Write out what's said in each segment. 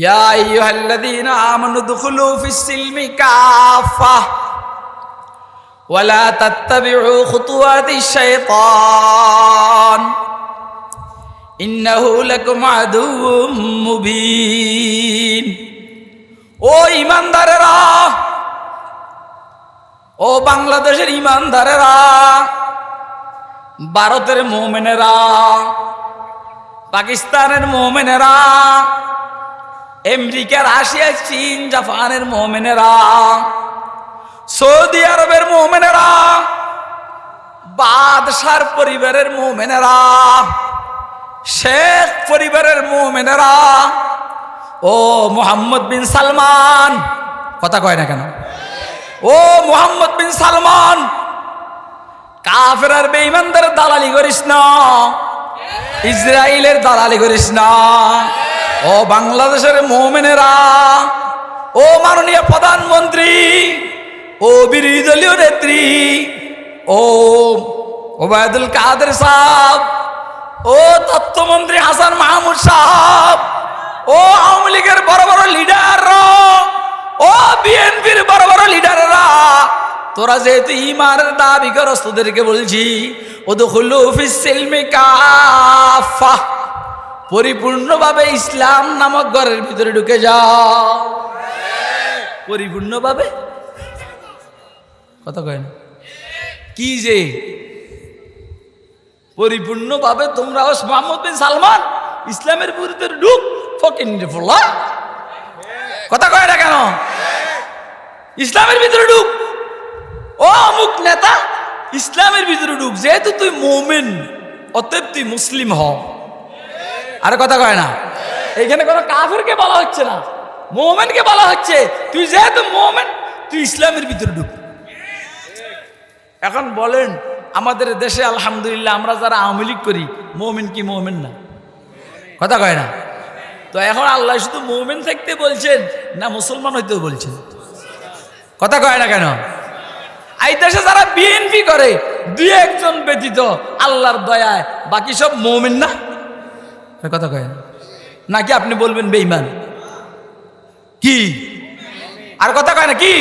ইয়া আইয়ুহাল্লাযীনা আমানু দুখুলু ফিস-সিলমি কাফাহ ওয়া লা তাত্তাবিউ খুতুওয়াতিশ শাইতান ইন্নাহু লাকুম আদুউম মুবিন। ও ঈমানদারেরা, ও বাংলাদেশের ঈমানদারেরা, ভারতের মুমিনেরা, পাকিস্তানের মুমিনেরা, আমেরিকা, রাশিয়া, চীন, জাপানের মুমিনেরা, সৌদি আরবের মুমিনেরা, বাদশার পরিবারের মুমিনেরা, শেখ পরিবারের মুমিনেরা, ও মুহাম্মদ বিন সালমান, কথা কয় না কেন? ও মুহাম্মদ বিন সালমান, কাফের আর বেঈমানদের দালালি করিস না, ইসরায়েলের দালালি করিস না। ও বাংলাদেশের মুমিনেরা, ও মাননীয় প্রধানমন্ত্রী, ও বিরোধী দলীয় নেত্রী, ও ওবায়দুল কাদের সাহেব, ও তথ্যমন্ত্রী হাসান মাহমুদ সাহেব, ও আওয়ামী লীগের বড় বড় লিডাররা, ও বিএনপির বড় বড় লিডাররা, তোরা যেহেতু ঈমানের দাবি করস, তোদেরকে বলছি উদখুলু ফিস-সিলমি কাফাহ, পরিপূর্ণভাবে ইসলাম নামক ঘরের ভিতরে ঢুকে যাও। পরিপূর্ণভাবে, কথা কয় না কি যে পরিপূর্ণভাবে তোমরা মুহাম্মদ বিন সালমান ইসলামের বিরুদ্ধে ঢুক ফকির ফুল্লা, কথা কয় না কেন? ইসলামের ভিতরে ঢুক। ও অমুক নেতা, ইসলামের ভিতরে ঢুক, যেহেতু তুই মুমিন অতএব তুই মুসলিম হ। আরে কথা কয় না? এইখানে কোনো কাফেরকে বলা হচ্ছে না, মুমিনকে বলা হচ্ছে তুই যেহেতু মুমিন তুই ইসলামের ভিতরে ঢুক। এখন বলেন আমাদের দেশে আলহামদুলিল্লাহ আমরা যারা আওয়ামী লীগ করি, মুমিন কি মুমিন না? কথা কয় না? তো এখন আল্লাহ শুধু মুমিন থাকতে বলছেন না মুসলমান হইতেও বলছেন? কথা কয় না কেন? এই দেশে যারা বিএনপি করে দুই একজন ব্যতীত আল্লাহর দয়ায় বাকি সব মুমিন না? কথা কয় না? নাকি আপনি বলবেন বেঈমান? কি আর কথা কয় না কি?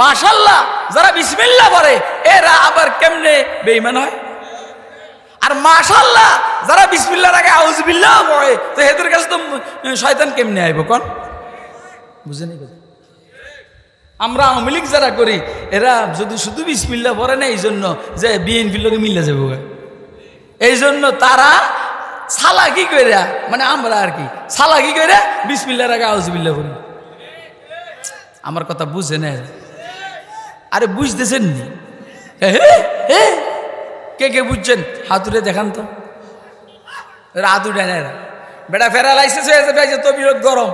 মাশাআল্লাহ, যারা বিসমিল্লাহ পড়ে এরা আবার কেমনে বেঈমান হয়? আর মাশাআল্লাহ, যারা বিসমিল্লাহর আগে আউযুবিল্লাহ পড়ে তো এদের কাছে তো শয়তান কেমনে আইব? কোন বুঝেনি? আমরা আওয়ামী লীগ যারা করি এরা যদি শুধু বিসমিল্লাহ পড়ে না, এই জন্য যে বিএনপির লোকে মিলে যাবো, এই জন্য তারা সালাকি করে, মানে আমরা আর কি সালাকি করে বিসমিল্লাহর আগে আউযুবিল্লাহ পড়ি। আমার কথা বুঝে না? আরে বুঝতেছেন নি? কে কে বুঝছেন হাত উঠে দেখান তো। হাত উঠে না, বেটা প্যারালাইসিস হয়ে যাবে, তো বিরোধ গরম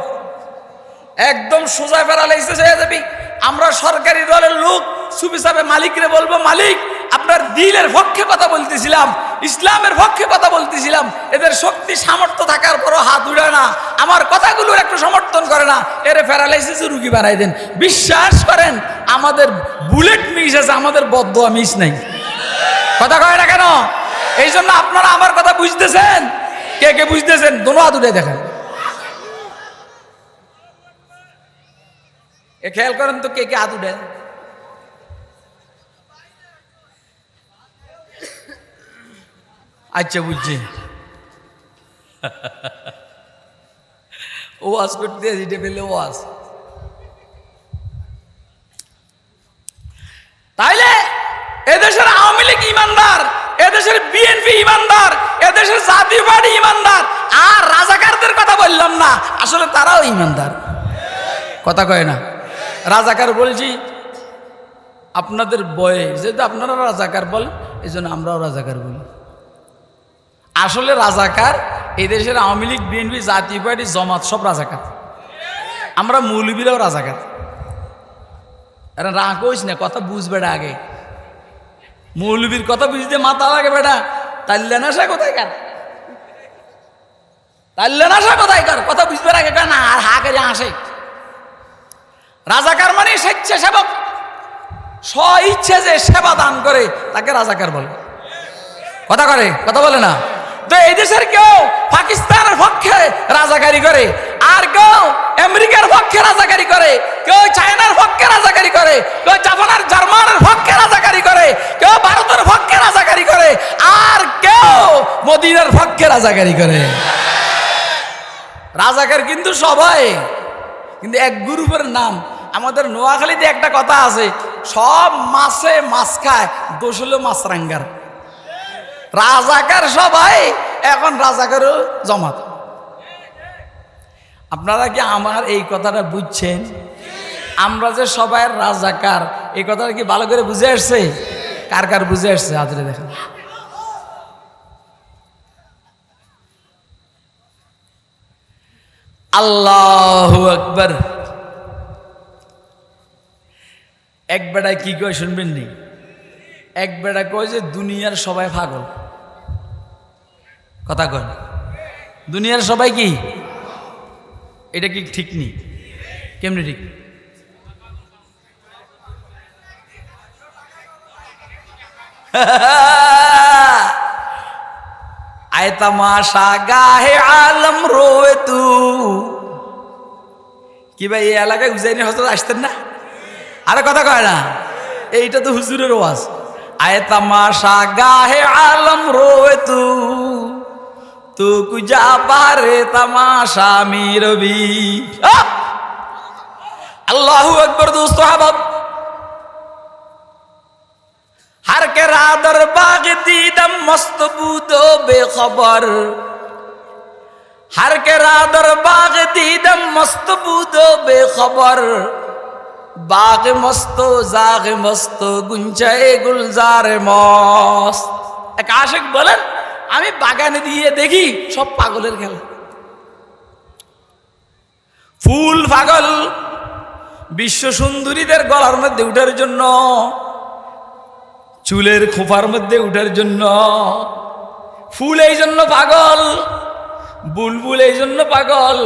একদম সোজা প্যারালাইসিস হয়ে যাবি। আমরা সরকারি দলের লোক সুবি সাহেব মালিকরে বলবো, মালিক আপনার দিলের পক্ষে কথা বলতেছিলাম, ইসলামের পক্ষে কথা বলতেছিলাম, এদের শক্তি সামর্থ্য থাকার পরও হাত উঠে না, আমার কথাগুলো একটু সমর্থন করে না, এর প্যারালাইসিসের রুগী বানাই দেন। বিশ্বাস করেন আমাদের বুলেট মিস আছে, আমাদের বদদোয়া মিস নাই। কথা কয় না কেন? এই জন্য আপনারা আমার কথা বুঝতেছেন? কে কে বুঝতেছেন? দোনো হাত উঠে দেখেন, এ খেয়াল করেন তো কে কে হাত উঠে। আচ্ছা বুঝছি, ওয়াজ করতে যেটা পেলে ওয়াজ। তাইলে এদেশের আওয়ামী লীগ ইমানদার, এদেশের বিএনপি ইমানদার, এদেশের জাতীয় পার্টি ইমানদার, আর রাজাকারদের কথা বললাম না, আসলে তারাও ইমানদার। কথা কয় না? রাজাকার বলছি আপনাদের বয়ে, যেহেতু আপনারা রাজাকার বলেন এই জন্য আমরাও রাজাকার বলি। আসলে রাজাকার এই দেশের আওয়ামী লীগ, বিএনপি, জাতীয় পার্টি, জামাত সব রাজাকার। আমরা মৌলবীরাও রাজাকার। আরে রাগ হইস না, কথা বুঝবে আগে। মৌলবীর কথা বুঝতে মাথা লাগে বেটা। তাইলে না সে কোথায় কার, তাইলে না সে কোথায় কার কথা বুঝবে আগে না, আর হা করে আসে। রাজাকার মানে স্বেচ্ছাসেবক, স্ব ইচ্ছে যে সেবা দান করে তাকে রাজাকার বলে। কথা করে, কথা বলে না? তো এই দেশের কেউ পাকিস্তানের পক্ষে রাজাকারি করে, আর কেউ মদিনার পক্ষে রাজাকারি করে। রাজাকার কিন্তু সবাই, কিন্তু এক গ্রুপের নাম। আমাদের নোয়াখালীতে একটা কথা আছে, সব মাছে মাছ খায়, দোষ হলো মাছরাঙ্গার। রাজাকার সবাই, এখন রাজাকারও জমাত। আপনারা কি আমার এই কথাটা বুঝছেন? আমরা যে সবাই রাজাকার, এই কথাটা কি ভালো করে বুঝে আসছে? কার কার বুঝে আসছে হাতরে দেখেন। আল্লাহু আকবার। এক বেটায় কি কয় শুনবেন নি? এক বেটা কয় যে দুনিয়ার সবাই পাগল। কথা কয়, দুনিয়ার সবাই কি? এটা কি ঠিক নেই? কেমনি ঠিক? আয় তামাশা গাহে আলম রোয়ে তু। কি ভাই এই এলাকায় হুজাইনি হজরত আসতেন না? আরে কথা কয় না, এইটা তো হুজুরের ওয়াজ। আয় তামাশা গাহে আলম রোয়ে তু, তু কুজা বারে তামাশা মিরবি। আল্লাহু আকবার। দোস্ত আহবাব, हर के रादर बाग दीदम मस्त बूदो बेखबर, हर के रादर बाग दीदम मस्त बूदो बेखबर, बाग मस्तो जाग मस्तो गुंचाए गुलजार मस्त। एक आशिक बोलेन আমি বাগানে দিয়ে দেখি সব পাগলের খেলা। ফুল পাগল, বিশ্ব সুন্দরীদের গলার মধ্যে উঠার জন্য, চুলের খোপার মধ্যে উঠার জন্য। ফুল এই জন্য পাগল, বুলবুল এই জন্য পাগল,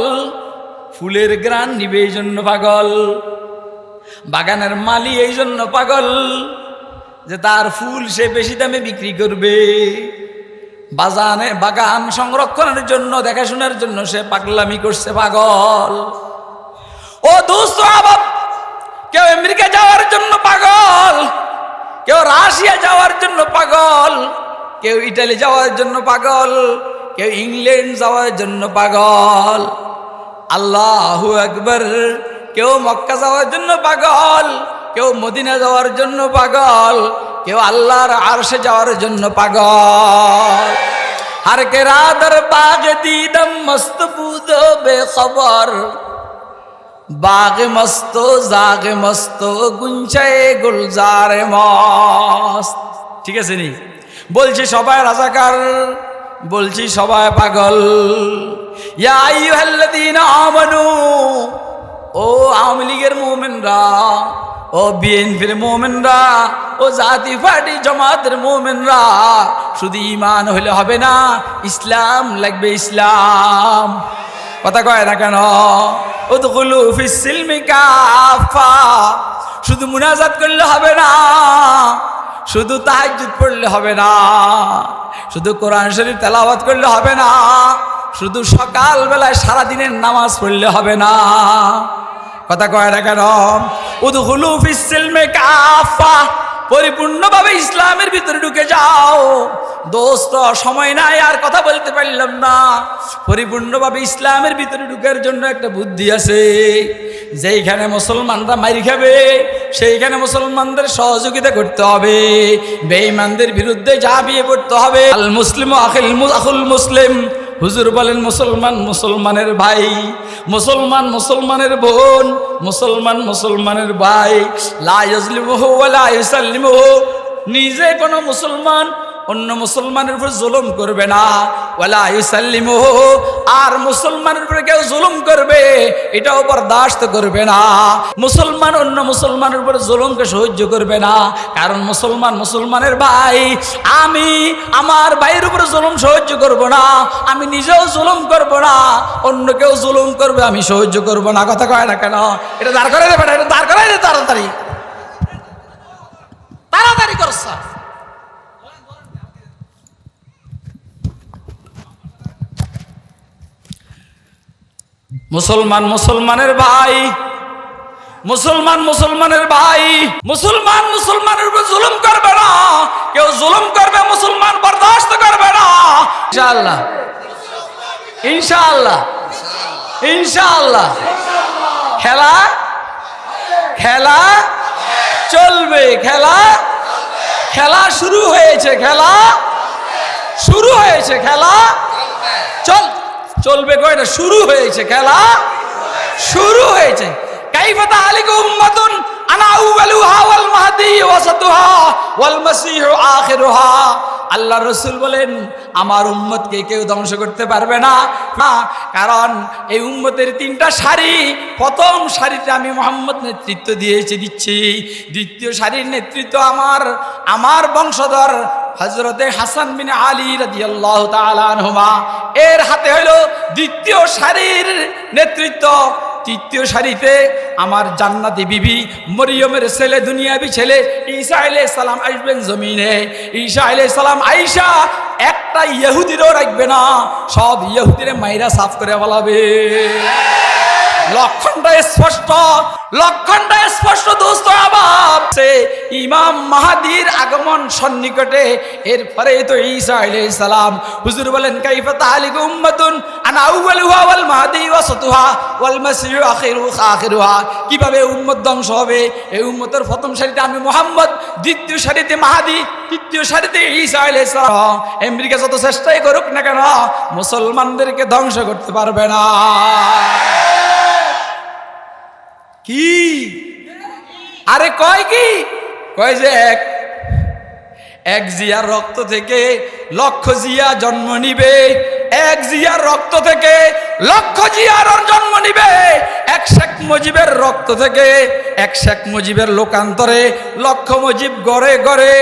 ফুলের গ্রান নিবে এই জন্য পাগল, বাগানের মালি এই জন্য পাগল যে তার ফুল সে বেশি দামে বিক্রি করবে। বাগান সংরক্ষণের জন্য, দেখাশোনার জন্য সে পাগলামি করছে পাগল। ও দোস্ত আহবাব, কেউ আমেরিকা যাওয়ার জন্য পাগল, কেউ রাশিয়া যাওয়ার জন্য পাগল, কেউ ইটালি যাওয়ার জন্য পাগল, কেউ ইংল্যান্ড যাওয়ার জন্য পাগল। আল্লাহু আকবার। কেউ মক্কা যাওয়ার জন্য পাগল, কেউ মদিনা যাওয়ার জন্য পাগল, কেউ আল্লাহর আরশে যাওয়ার জন্য পাগল। हर के रादर बाग दीदम मस्त बूदो बेखबर, बाग मस्तो जाग मस्तो गुंचाए गुलजार मस्त। ঠিক আছে নি? বলছি সবাই রাজাকার, বলছি সবাই পাগল। ইয়া আইয়ুহাল্লাযীনা আমানু, ও আওয়ামী লীগের মুমিনরা, ও বিএনপির মুমিনরা, ও জাতীয় পার্টি জামাতের মুমিনরা, শুধু ঈমান হলে হবে না, ইসলাম লাগবে, ইসলাম। কথা কয় না কেন? উদখুলু ফিস সিলমি কাফা। শুধু মুনাজাত করলে হবে না, শুধু তাহাজ্জুদ পড়লে হবে না, শুধু কোরআন শরীফ তেলাওয়াত করলে হবে না, শুধু সকাল বেলায় সারাদিনের নামাজ পড়লে হবে না। কথা কয় না কেন? উদখুলু ফিস সিলমি কাফা, পরিপূর্ণভাবে ইসলামের ভিতরে ঢুকে যাও। দোস্ত সময় নাই, আর কথা বলতে পারলাম না। পরিপূর্ণভাবে ইসলামের ভিতরে ঢুকার জন্য একটা বুদ্ধি আছে। যেইখানে মুসলমানরা মারি খাবে সেইখানে মুসলমানদের সহযোগিতা করতে হবে, বেঈমানদের বিরুদ্ধে ঝাঁপিয়ে পড়তে হবে। আল মুসলিমু আখুল মুসলিম। হুজুর বলেন মুসলমান মুসলমানের ভাই, মুসলমান মুসলমানের বোন, মুসলমান মুসলমানের ভাই। লা ইয়াজলিমুহু ওয়া লা ইউসাল্লিমুহু। নিজে কোনো মুসলমান অন্য মুসলমানের উপর জুলুম করবে না, ওয়ালা ইউসাল্লিমুহু, আর মুসলমানের উপর কেউ জুলুম করবে এটাও বরদাস্ত করবে না। মুসলমান অন্য মুসলমানের উপর জুলুমকে সহ্য করবে না, কারণ মুসলমান মুসলমানের ভাই। আমি আমার ভাইয়ের উপর জুলুম সহ্য করব না, আমি নিজেও জুলুম করব না, অন্য কেউ জুলুম করবে আমি সহ্য করব না। কথা কয় না কেন? এটা দাঁড় করাই দেবে, এটা দাঁড় করাই দে, তাড়াতাড়ি তাড়াতাড়ি করছ। মুসলমান মুসলমানের ভাই, মুসলমান মুসলমানের ভাই, মুসলমান মুসলমানের উপর জুলুম করবে না, কেউ জুলুম করবে মুসলমান বরদাস্ত করবে না। ইনশাআল্লাহ ইনশাআল্লাহ ইনশাআল্লাহ। খেলা খেলা চলবে, খেলা খেলা শুরু হয়েছে, খেলা শুরু হয়েছে, খেলা চলবে কয়টা শুরু হয়েছে, খেলা শুরু হয়েছে। কাইফা তাহলিকু উম্মাতুন আনা আউয়ালুহা ওয়াল মাহদি ওয়াসাতুহা ওয়াল মাসীহু আখিরুহা। আল্লাহ রাসূল বলেন আমার উম্মতকে কেউ ধ্বংস করতে পারবে না, কারণ এই উম্মতের তিনটা সারি। প্রথম সারিতে আমি মুহাম্মদ নেতৃত্ব দিচ্ছি, দ্বিতীয় সারির নেতৃত্ব আমার বংশধর হযরতে হাসান বিন আলী রাদিয়াল্লাহু তাআলা আনহুমা, এর হাতে হলো দ্বিতীয় সারির নেতৃত্ব। তৃতীয় সারিতে আমার জান্নাতি বিবি মরিয়মের ছেলে, দুনিয়াবি ছেলে ঈসা আলাইহিস সালাম আসবেন জমিনে। ঈসা আলাইহিস সালাম আইসা একটা ইহুদিরও রাখবে না, সব ইহুদিরে মাইরা সাফ করে বলাবে। লক্ষণটা স্পষ্ট, লক্ষণটা স্পষ্ট দোস্ত। আবার ইমাম মাহাদির আগমন সন্নিকটে, এরপরে তো ঈসা আলাইহিস সালাম। হুজুর বলেন কাইফা তাহলিকু উম্মাতুন আনা আউয়ালুহা ওয়াল মাহদি ওয়াসাতুহা ওয়াল মাসীহু আখিরুহা। কিভাবে উম্মত ধ্বংস হবে? এই উম্মতের প্রথম সারিতে আমি মুহাম্মদ, দ্বিতীয় সারিতে মাহাদি, তৃতীয় সারিতে ঈসা আলাইহিস সালাম। আমেরিকা যত চেষ্টাই করুক না কেন মুসলমানদেরকে ধ্বংস করতে পারবে না। কি আরে কয় কি কয় যে এক জিয়ার রক্ত থেকে লক্ষ জিয়া জন্ম নিবে, এক জিয়ার রক্ত থেকে লক্ষ জিয়ার জন্ম নিবে, এক শেখ মুজিবের রক্ত থেকে এক শেখ মুজিবের লোকান্তরে লক্ষ মুজিব গড়ে গড়ে